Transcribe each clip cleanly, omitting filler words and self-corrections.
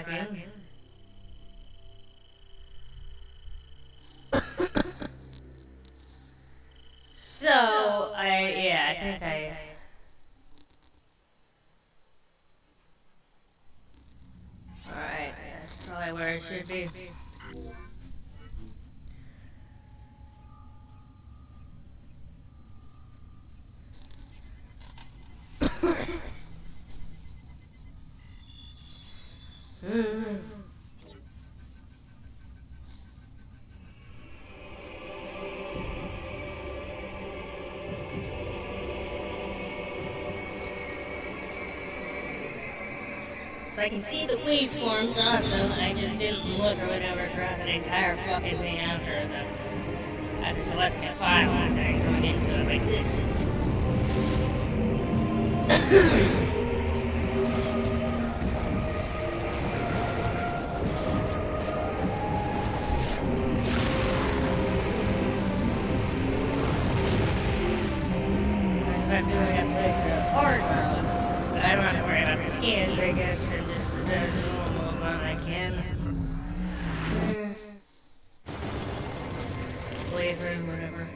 tracking. So, I think alright, that's probably where it should be. So I can see the waveforms awesome, I just didn't look or whatever throughout the entire fucking thing after selecting a file after going into it like this. I'm doing that playthrough hard mode, but I don't have to worry about the scans, I guess, and just the normal amount I can. Playthrough, whatever.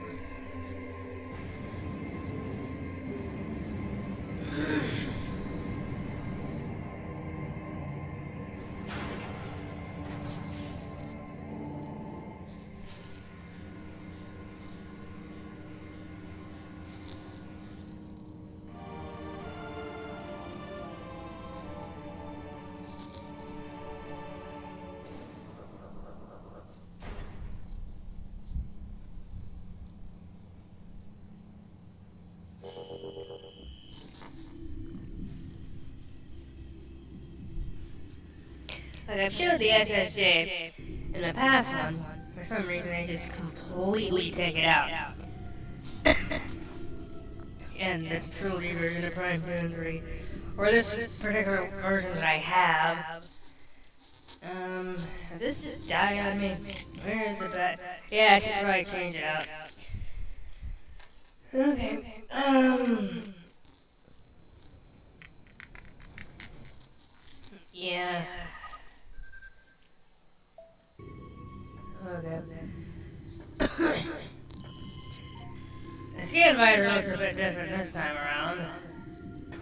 Like I've showed the SSJ in the past one, for some reason they just completely take it out. And the trilogy version of Prime 2 and 3. Or this particular version that I have. Did this just die on me? Where is it at? Yeah, I should probably change it out. Okay, yeah. Okay. The scan visor looks a bit different this time around.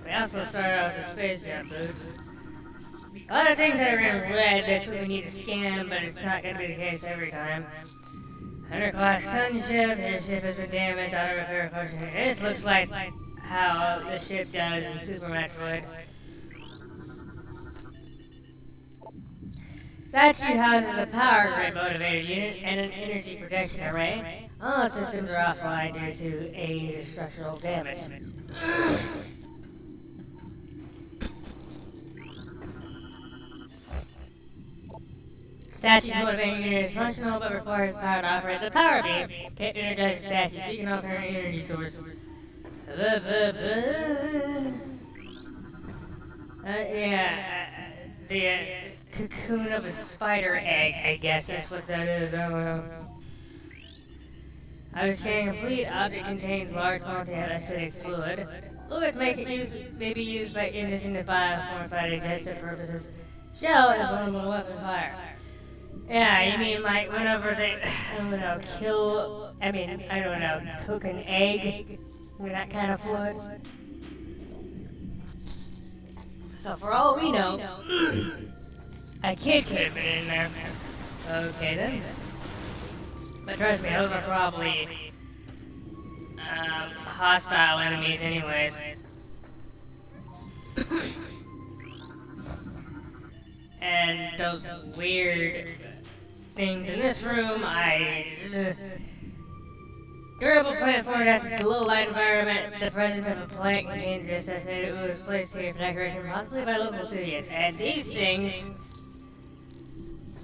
We also started out with the space jump boots. A lot of things that are in red, that's what we need to scan, but it's not going to be the case every time. Underclass gunship, his ship has been damaged, auto repair function. This looks like how the ship does in Super Metroid. Statue houses a power grid motivator unit and an energy protection array. All systems are offline due to a structural damage. Statue's motivating unit is functional but requires power to operate the power beam. Can't energize the statue, so you can alternate energy source. The cocoon of a spider egg, I guess that's what that is. I don't know. I was scanning complete object contains large quantity of acidic fluid. Fluids may be used by indigenous bioform for digestive purposes. Shell is vulnerable weapon fire. Yeah, you mean like whenever they, cook an egg with that kind of fluid? So for all we know, a kid could have been in there. Okay then. But trust me, those are probably hostile enemies anyways. And those weird things in this room, durable plant form adapted to low light environment. The presence of a plant contains this as it was placed here for decoration, possibly by local citizens. And these things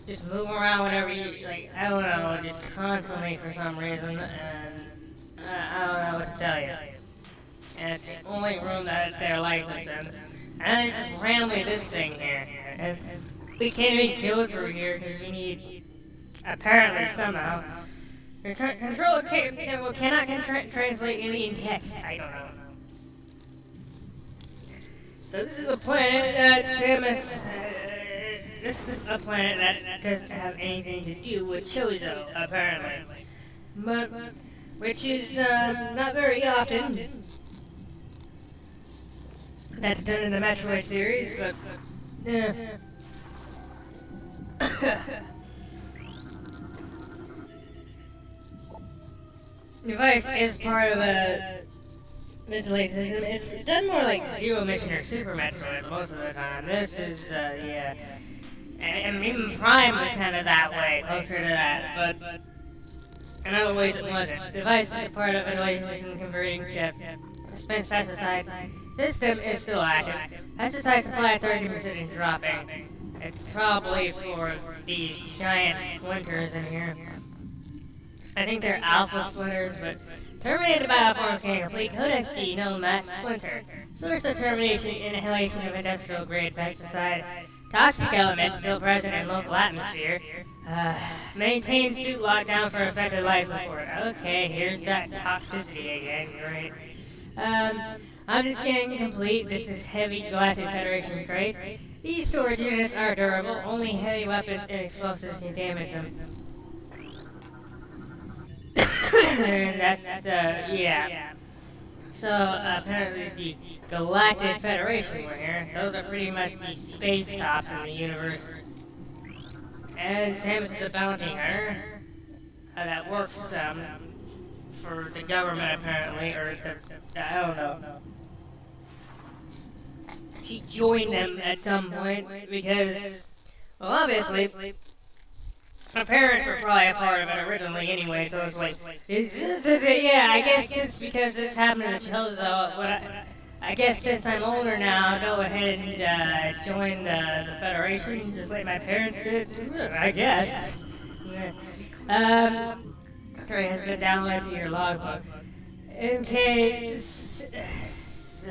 just move around whenever you, I don't know, just constantly for some reason, and I don't know what to tell you. And it's the only room that they're lifeless in. And there's just randomly this thing here. And we can't even go through here because we need, apparently somehow, control cannot translate alien text. I don't know. So this is a planet that Samus this is a planet that doesn't have anything to do with Chozo, apparently. But, which is not very often. That's done in the Metroid series, but Device is part of a mental system. It's done more like Zero Mission or Super Metroid most of the time. This is, yeah. And even Prime was kind of that way, closer to that, but in other ways it wasn't. Device is a part of a ventilation converting chip. Spence pesticide system is still active. Pesticide supply 30% is dropping. It's probably for these giant splinters in here. I think they're alpha splinters, but terminated bioforms can complete Codex G, no match splinter. Source of termination, inhalation of industrial grade pesticide. Toxic elements still present in local atmosphere. Maintain suit lockdown for affected life support. Okay, here's that toxicity again, great. Object scanning complete. This is Heavy Galactic Federation crate. These storage units are durable. Only heavy weapons and explosives can damage them. And that's yeah. So apparently the Galactic Federation were here. Those are pretty much the space cops in the universe. And Samus is a bounty hunter that works for the government apparently, or I don't know. She joined them at some point because, well, obviously, her parents were probably a part of it originally anyway, so it's like, yeah, I guess it's because this happened to Chozo, but I guess since I'm older now, I'll go ahead and join the Federation, just like my parents did, I guess. Story has been downloaded to your logbook. MK 6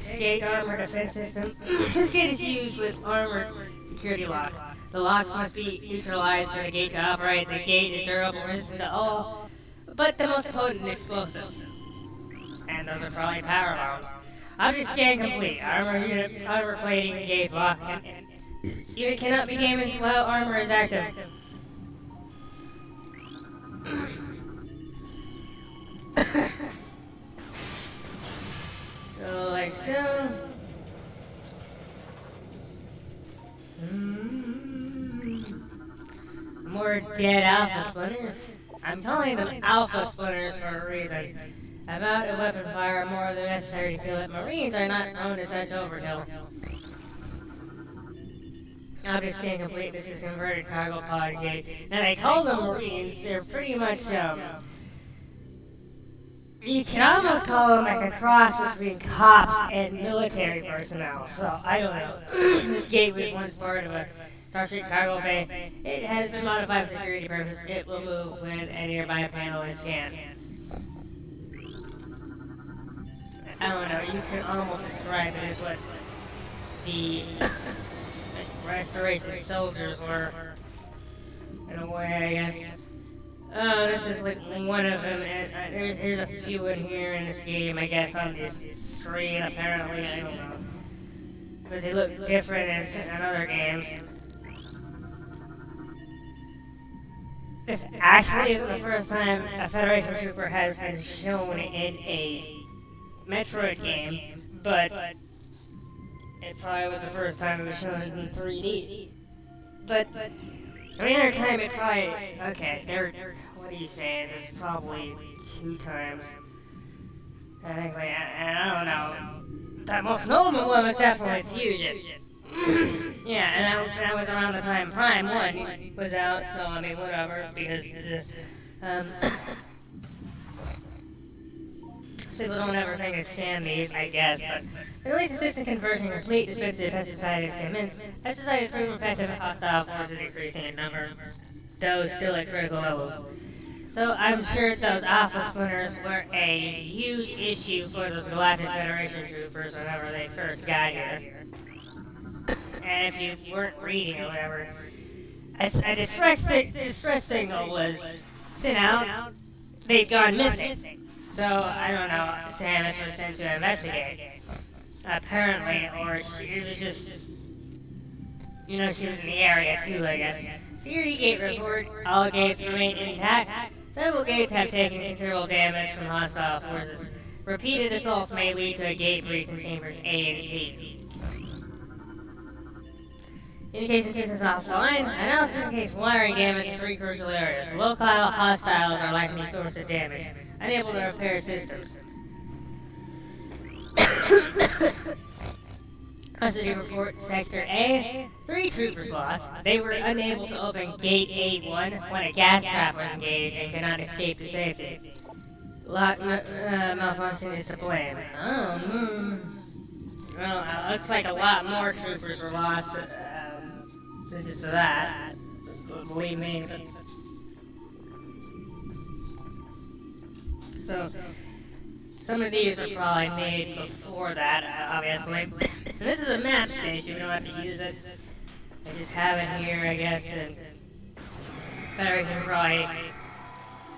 gate armor defense system. This gate is used with armored security locks. The locks must be neutralized for the gate to operate. The gate is durable, resistant to all, but the most potent explosives. And those are probably power bombs. Object scan complete. Armor plating gate lock. Unit cannot be damaged while armor is active. So, like so. More dead alpha splinters. I'm calling them alpha splinters for a reason. About a weapon fire more than necessary to kill it. Marines are not prone to such overkill. Object scan complete. This is converted cargo pod gate. Now they call them Marines. They're pretty much you can almost call them like a cross between cops and military personnel. So I don't know. This gate was once part of a Starship cargo bay. It has been modified for security purposes. It will move when a nearby panel is scanned. I don't know. You can almost describe it as what the Restoration soldiers were, in a way, I guess. Oh, this is like one of them, and there's a few in here in this game, I guess, on this screen, apparently, I don't know. But they look different in other games. This actually isn't the first time a Federation trooper has been shown in a Metroid game, but it probably was the first time it was shown in 3D. But any other time it probably, okay, what are you saying? There's probably 2 times. Technically, and I don't know. That most notable one was definitely Fusion. Yeah, and that was around the time Prime 1 was out, so I mean, whatever, because, people don't ever think to scan these, I guess, but release assistant conversion complete, dispensive pesticide is commenced. Pesticide is proven effective at hostile forces increasing in number, those still at critical levels. So I'm sure those alpha splinters were a huge issue for those Galactic Federation troopers whenever they first got here. And if you weren't reading or whatever, a distress signal was sent out, they'd gone missing. So, I don't know, Samus was sent to investigate. Apparently, or it was just she was in the area too, I guess. Security gate report, all gates remain intact. Several gates have taken considerable damage from hostile forces. Repeated assaults may lead to a gate breach in chambers A and C. Indicates systems offline. Analysis indicates wiring damage in 3 crucial areas. Local hostiles are likely source of damage. Unable to repair systems. Custody report, Sector A. 3 troopers lost. They were unable to open Gate A1 when a gas trap was engaged and could not escape to safety. Lock malfunction is to blame. Well, looks like a lot more troopers were lost than just that. Believe me. So, some of these are probably made before that, obviously. And this is a map station, we don't have to use it. I just have it here, I guess, and Federation probably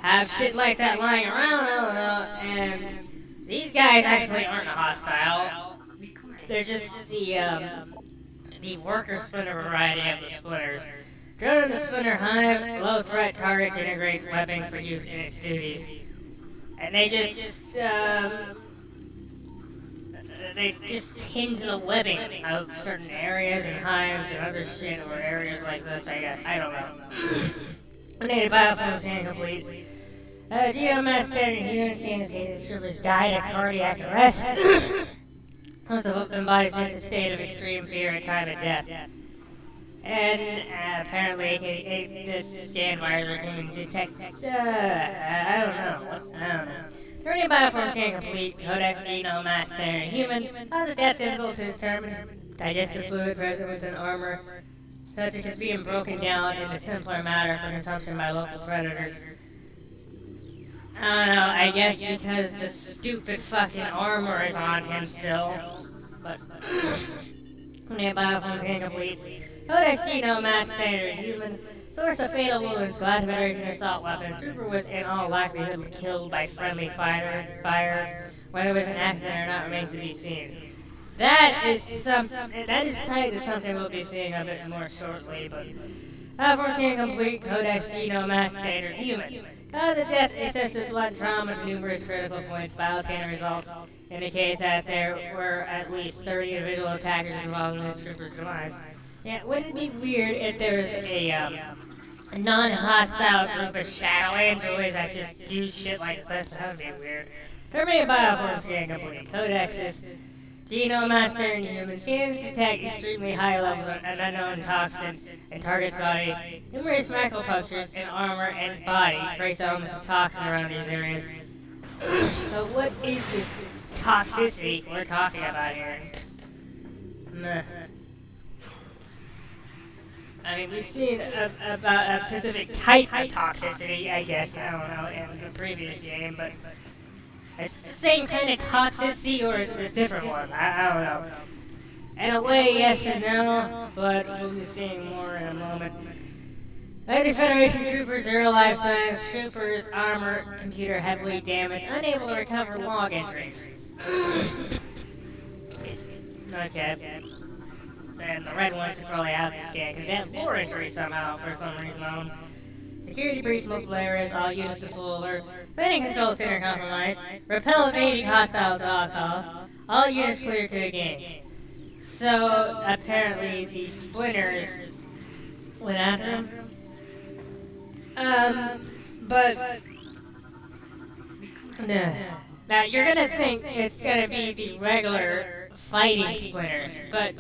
have shit like that lying around, I don't know, and these guys actually aren't hostile. They're just the worker splinter variety of the splitters. Drone in the splinter hive, low threat targets integrates weapons for use in its duties. And they just hinge the webbing of certain areas and hives and other shit, or areas like this, I guess. I don't know. Native biofilm scan complete. Geomass standard units indicate the troopers died of cardiac arrest. Most of them bodies in a state of extreme fear at time of death. And apparently, this scan wires can detect. I don't know. Turning bioform scan complete. Codex genome match standard human. Cause of death difficult to determine. Digestive fluid present within armor, such as being broken down into simpler matter for consumption by local predators. I don't know. I guess because the stupid fucking armor is on him still. But bioform scan complete. Codex genome match standard human. Source of fatal wounds, glass Federation assault weapon. Trooper was in all likelihood killed by friendly fire. Whether it was an accident or not remains to be seen. That is tied to something we'll be seeing a bit more shortly, but bioform scan complete. Codex genome match standard human. Cause of death, excessive blood trauma to numerous critical points. Bioscan results indicate that there were at least 30 individual attackers involved in this trooper's demise. Yeah, wouldn't it be weird if there was a non-hostile group of shadow androids that just do shit like this? That would be weird. Terminated bioform scan complete. Codexes. Genome master and human scans detect extremely high levels of an unknown toxin in target's body. Numerous micropunctures in armor and body trace elements of toxin around these areas. So what is this toxicity we're talking about here? Meh. I mean, we've seen about a specific type of toxicity, I guess, I don't know, in the previous game, but it's the same kind of toxicity or a different one, I don't know. In a way, yes and no, but we'll be seeing more in a moment. Anti-Federation troopers, Zero Life Science troopers, armor, computer heavily damaged, unable to recover log entries. Okay. And the red ones should probably have the scan, because they have 4 entries somehow, for some reason. Security breach multiple areas, all units to full alert. Planning control center compromised. Repel evading hostiles at all costs. All units clear to engage. So, apparently, the splinters went after him. But... Now, you're gonna think it's gonna be the regular fighting splinters, but...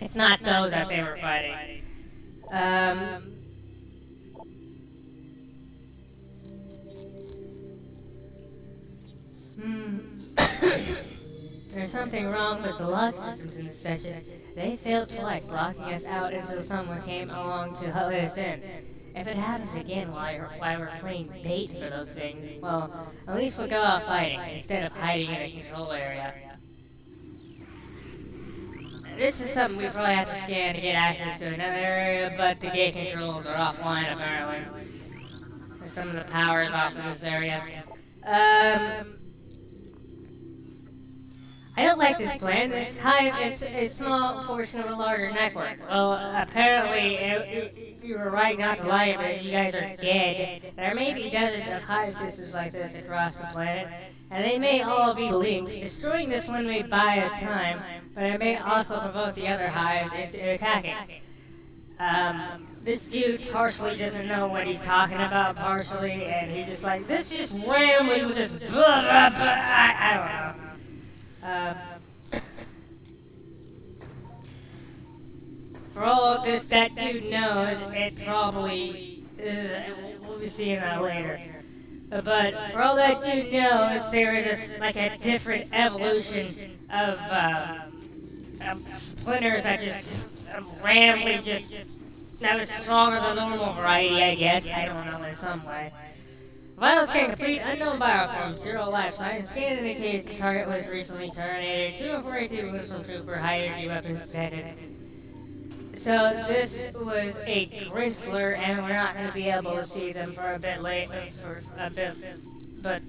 It's not those that they were fighting. There's something wrong with the lock systems in this section. They failed twice, locking us out until someone came along to let us in. If it happens again while we're playing bait for those things, well, at least we'll go out fighting, instead of hiding in a control area. This is something we probably have to scan to get access to another area, but the gate controls are offline apparently. Some of the power is off in this area. I don't like this plan. This hive is a small portion of a larger network. Well, apparently, you were right not to lie about it. You guys are dead. There may be dozens of hive systems like this across the planet, and they may all be linked. Destroying this one may buy us time, but it may also provoke the other hives into attacking. This dude partially doesn't know what he's talking about, partially, and he's just like, this just randomly with this blah, blah, blah. I don't know. For all this that dude knows, it probably we'll be seeing that later. But for all that dude knows, there is like a different evolution of splinters that just randomly just that was stronger than the normal variety, I guess. I don't know, in some way. Vital scan complete, unknown bioform, 0 life signs. Scan indicates the target was recently terminated. 242 wounds from trooper, high energy weapons detected. So this was a Grinchler, and we're not going to be able to see them for a bit late, but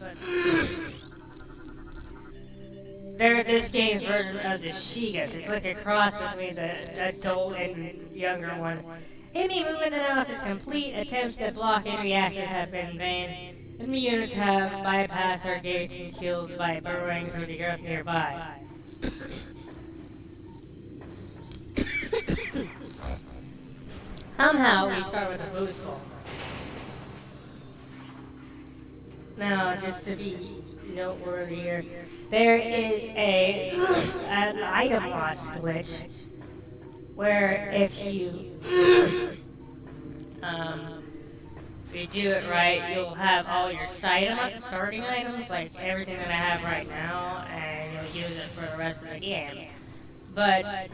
they're this game's version of the Shiga. It's like a cross between the adult and younger one. Enemy movement analysis complete. Attempts to block enemy access have been vain. Enemy units have bypassed our gates and shields by burrowing through the earth nearby. Somehow we start with a boost ball. Now, just to be noteworthy here, there is an item loss glitch where if you do it right, you'll have all your starting items, like everything that I have right now, and you'll use it for the rest of the game. But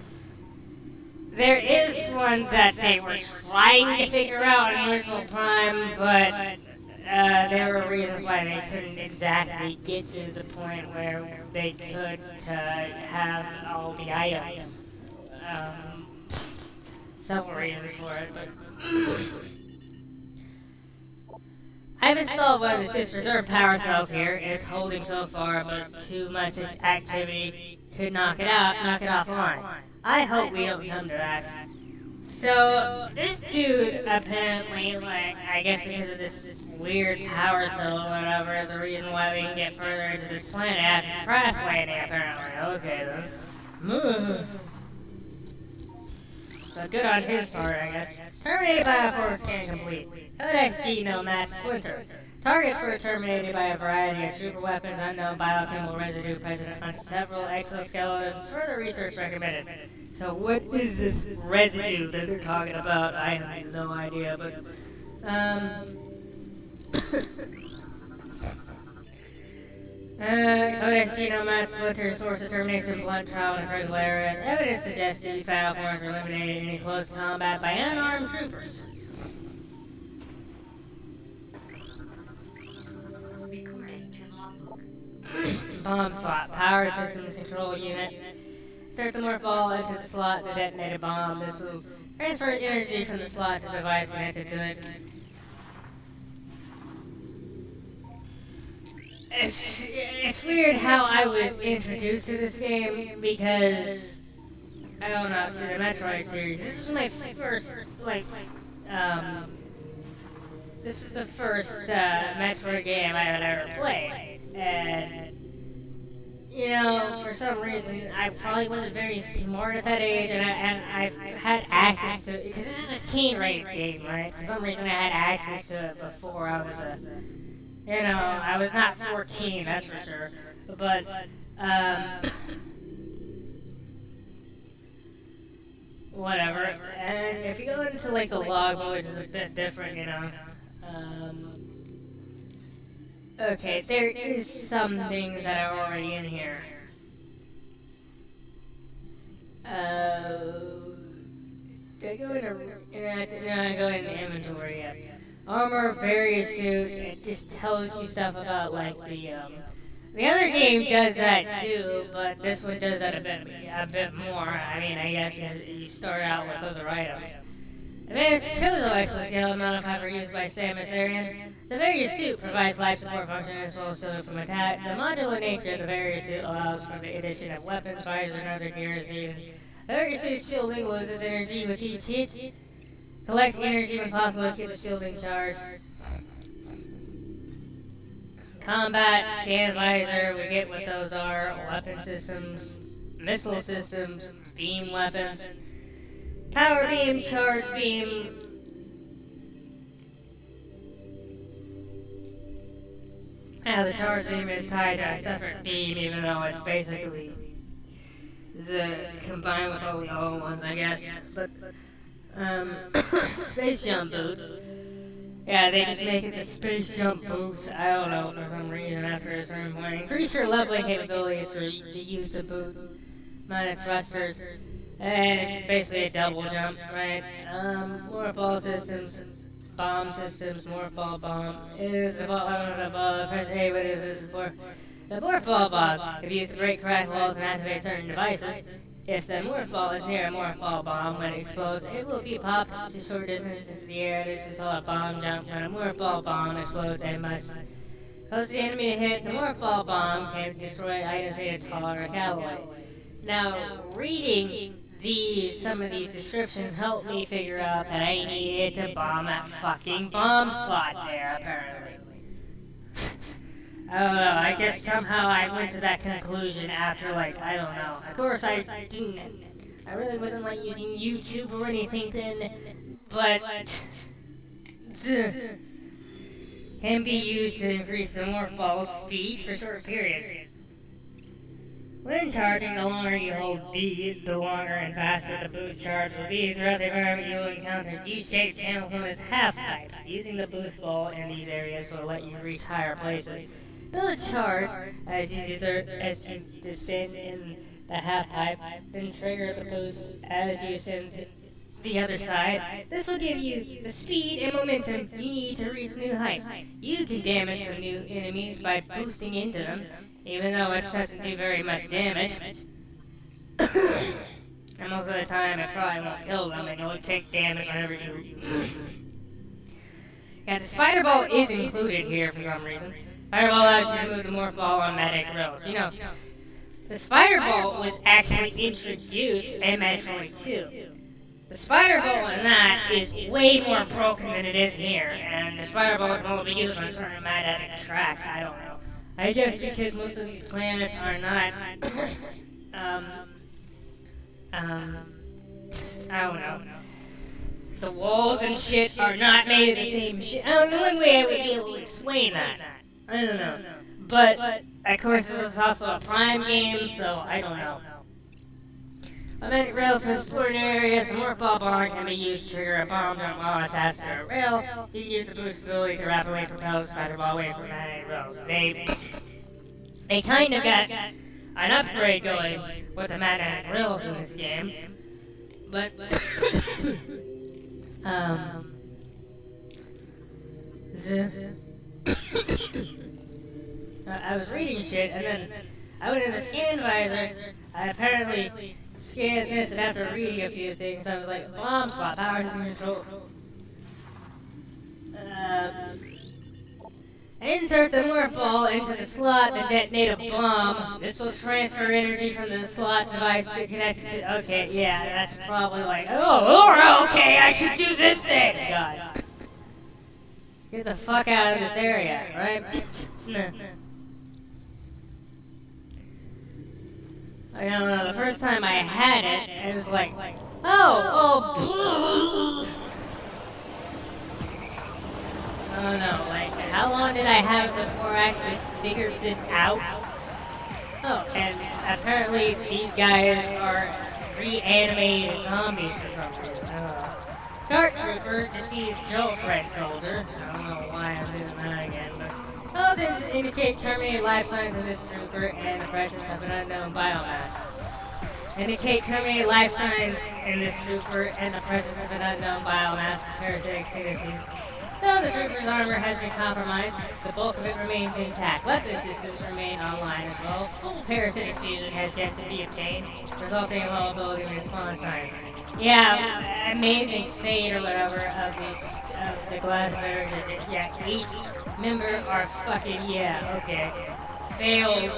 there is one that they were trying to figure out in original Prime, but there were reasons why they couldn't exactly get to the point where they could have all the items. Several reasons for it, but I've installed one of the 6 reserve power cells here. It's holding so far, but too much activity could knock it offline. I hope we don't come to that. So, this dude apparently, like, I guess because of this weird power cell or whatever, is the reason why we can get further into this planet after crash landing, apparently. Okay, then. So good on his part, I guess. Terminated by a force scan complete. Codex G no match splinter. Targets were terminated by a variety of trooper weapons, unknown biochemical residue present on several exoskeletons. Further research recommended. So what is this residue that they're talking about? I have no idea, but Codex Genome Mass Splinter, source of termination, blunt travel, and critical areas. Evidence suggests these bioforms were eliminated in close combat by unarmed troopers. Bomb slot. Power systems control unit. Insert the morph ball into the slot to detonate a bomb. This will transfer energy from the slot to the device connected to it. It's weird how I was introduced to this game because, I don't know, to the Metroid series. This was my first, this was the first Metroid game I had ever played. And, you know, for some reason, I probably wasn't very smart at that age, and I've had access to it, because this is a teen-rated game, right? For some reason I had access to it before I was I was not 14, that's for sure. But, whatever. And if you go into, like, the logbook, which is a bit different, okay, there is some things that are already in here. Did I go into... No, I go into inventory, yeah. Armor, various suit, it just tells you stuff about, like, the other game does that too, but this one does that a bit more. I mean, I guess because you start out with other items. Advanced Chozo exoskeleton modified for use by Samus Aran. The various suit provides life support function as well as shielding from attack. The modular nature of the various suit allows for the addition of weapons, visors, and other gear as needed. The various suit's shielding loses energy with each hit. Collect energy when possible to keep the shielding charged. Combat, scan visor, we get what those are. Weapon systems, missile systems, beam weapons. Power beam, charge beam. Now the charge beam is tied to a separate beam, even though it's basically combined with all the other ones, I guess. But space jump boots. Yeah, they just make it the space jump boots. I don't know for some reason after a certain point. Increase your leveling capabilities for the use of boot. Minor thrusters. And it's basically a double jump, right? More ball systems, bomb systems, more ball bomb. It is the ball above. Press A, what is it? The morph ball bomb can be used to break crack walls and activate certain devices. If the morph ball is near a morph ball bomb, when it explodes, it will be popped to short distance into the air. This is called a bomb jump. When a morph ball bomb explodes, it must cause the enemy to hit. The morph ball bomb can destroy items made of tar or callaway. Now, reading some of these descriptions helped me figure out that I needed to bomb that fucking bomb slot there, apparently. I don't know, I guess somehow I went to that conclusion after, like, I don't know. Of course, I really wasn't, like, using YouTube or anything then, but can be used to increase the morph ball's speed for short periods. When charging, the longer you hold B, the longer and faster the boost charge will be. Throughout the environment, you will encounter U-shaped channels known as half-pipes. Using the boost ball in these areas will let you reach higher places. Build a charge as you descend in the half-pipe, then trigger the boost as you ascend to the other side. This will give you the speed and momentum you need to reach new heights. You can damage some new enemies by boosting into them, even though it doesn't do very much damage. And most of the time it probably won't kill them, and you'll take damage whenever you... Yeah, the spider ball is included here for some reason. Spider ball allows you to move the morph ball on magic rails. You know, the spider ball was actually introduced in Metroid 2. The spider ball in that is way more broken than it is here, and the spider ball can only be used on certain magnetic tracks. I don't know. I guess because most of these planets are not, I don't know. The walls and shit are not made of the same shit. I don't know one way I would be able to explain that. I don't know. But, of course, this is also a Prime game, so I don't know. Magnetic rails in exploring areas, the morph ball bar can be used to trigger a bomb jump while attached to a rail. You can use the boost ability to rapidly propel the spider ball away from magnetic rails. They kind of got an upgrade going with the magnetic rails in this game. But, I was reading shit, and then I went in the scan visor. I apparently scanned this, and after reading a few things, I was like, bomb slot, power system control. Insert the morph ball into the slot and detonate a bomb. This will transfer energy from the slot device to connect it to... Okay, yeah, that's probably like, oh, okay, I should do this thing! God. Get the fuck out of this area, right? I don't know, the first time I had it, it was like, oh, I don't know, like, how long did I have it before I actually figured this out? Oh, and apparently these guys are reanimated zombies for some reason. Dark Trooper deceased girlfriend soldier. I don't know why I'm doing that again, but... Those indicate terminated life signs of this trooper and the presence of an unknown biomass. Indicate terminated life signs in this trooper and the presence of an unknown biomass of parasitic tendencies. Though the trooper's armor has been compromised, the bulk of it remains intact. Weapon systems remain online as well. Full parasitic fusion has yet to be obtained, resulting in low ability response time. Yeah, amazing fate or whatever of these of the gladiators. Yeah, each member are fucking okay. Failed.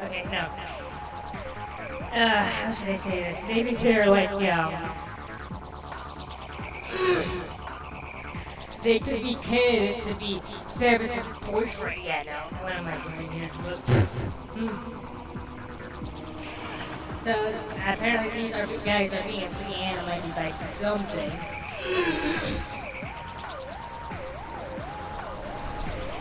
Okay, no. How should I say this? Maybe they're like they could be candidates to be Samus's boyfriend. Yeah, no. What am I doing here? So apparently these guys are being reanimated by something.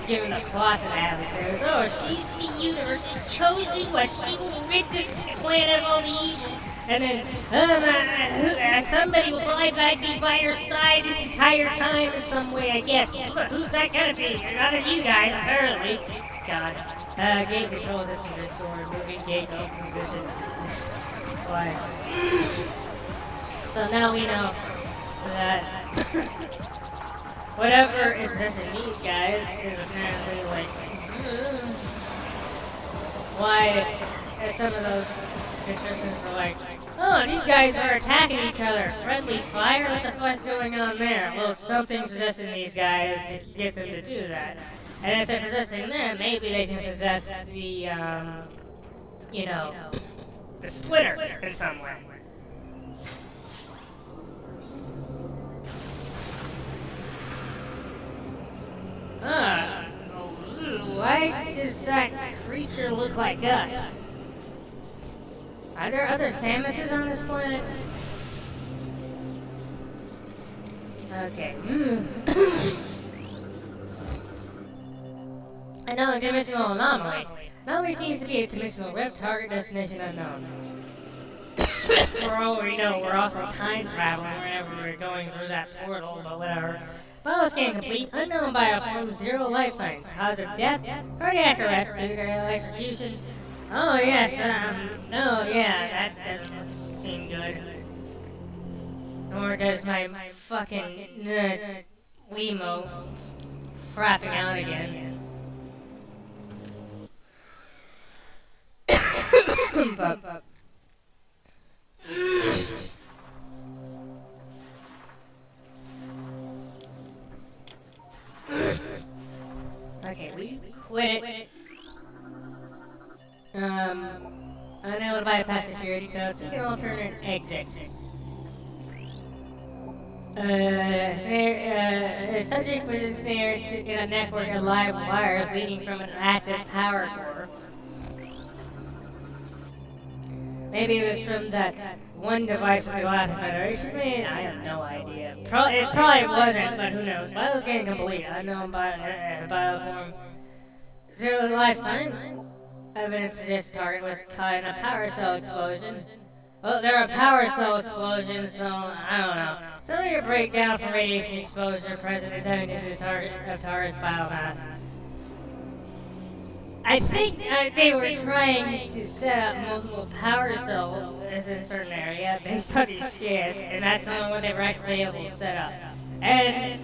Given the plot of the adversaries, oh, she's the universe's chosen one. She will rid this planet of all the evil. And then somebody will probably be by her side this entire time in some way, I guess. Who's that gonna be? None of you guys, apparently. God. Gate control system restored. Moving gate to open position. Why? So now we know that whatever is missing these guys is apparently like why some of those descriptions were like, oh, these guys are attacking each other. Friendly fire? What the fuck's going on there? Well, something's possessing these guys to get them to do that. And if they're possessing them, maybe they can possess the, the splitters in some way. Why does that creature look like us? Are there other Samuses on this planet? Okay. Another dimensional anomaly. Anomaly seems to be a dimensional rip, target destination unknown. For all we know, we're also time traveling wherever we're going through that portal, but whatever. Bioscan complete. Unknown bioform, 0 life signs. Cause of death, cardiac arrest due to electrocution. Oh yes, that doesn't seem good. Nor does my fucking Wemo frapping out again. But okay, we quit it. Unable to bypass security codes, seek an alternate exit. The subject was ensnared in a network of live wires leading from an active power core. Maybe it was from that one device of the Galactic Federation. I have no idea. It probably wasn't, but who knows? Bioscan complete. Unknown bioform. 0 life signs. Evidence suggests the target was caught in a power cell explosion. Well, there are power cell explosions, so I don't know. Cellular breakdown from radiation exposure present attending to the target of Taurus biomass. I think they were trying to set up multiple power cells in a certain area based on these scans, and that's not what they were actually able to set up. And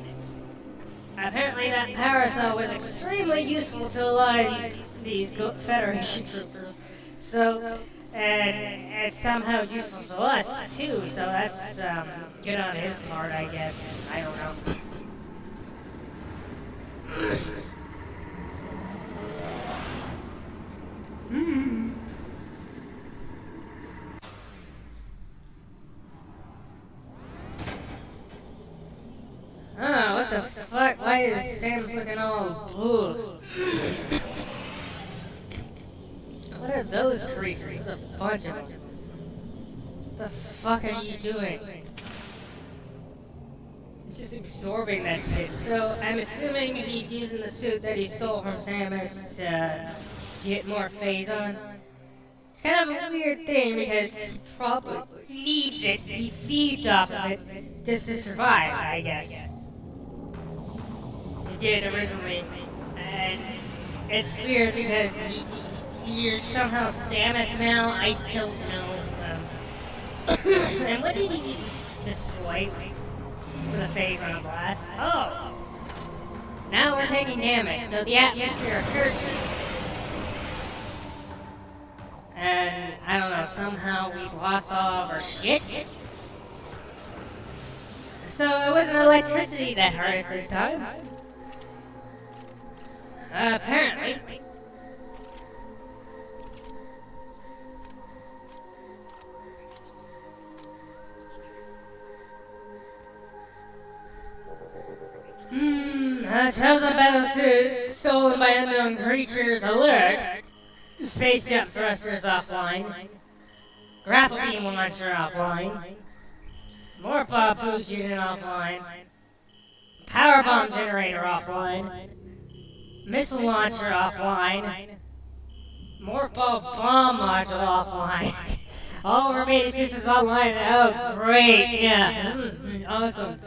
apparently that power cell was extremely useful to a lot of these Federation troopers. So, and it's somehow useful to us too, so that's good on his part, I guess. I don't know. Oh, what the fuck? Why is Sam's looking all blue? What are those creatures? There's a bunch of them. What the fuck are you doing? He's just absorbing that shit. So, I'm assuming he's using the suit that he stole from Samus to get more phase on. It's kind of a weird thing because he probably needs it. He feeds off of it just to survive, I guess. He did originally. And it's weird because you're somehow Samus now. I don't know. And what did he just destroy with a phase on blast? Oh! Now we're taking damage, so the atmosphere hurts you. and I don't know, somehow we lost all of our shit. So it wasn't electricity that hurt us this time. Apparently. A chosen battlesuit stolen by unknown creatures alert. Space jump thrusters offline. Grapple beam launcher offline. Morph boost unit offline. Power bomb generator offline. Missile launcher offline. Morph ball bomb module offline. All remaining systems online. Oh, great! Yeah, awesome.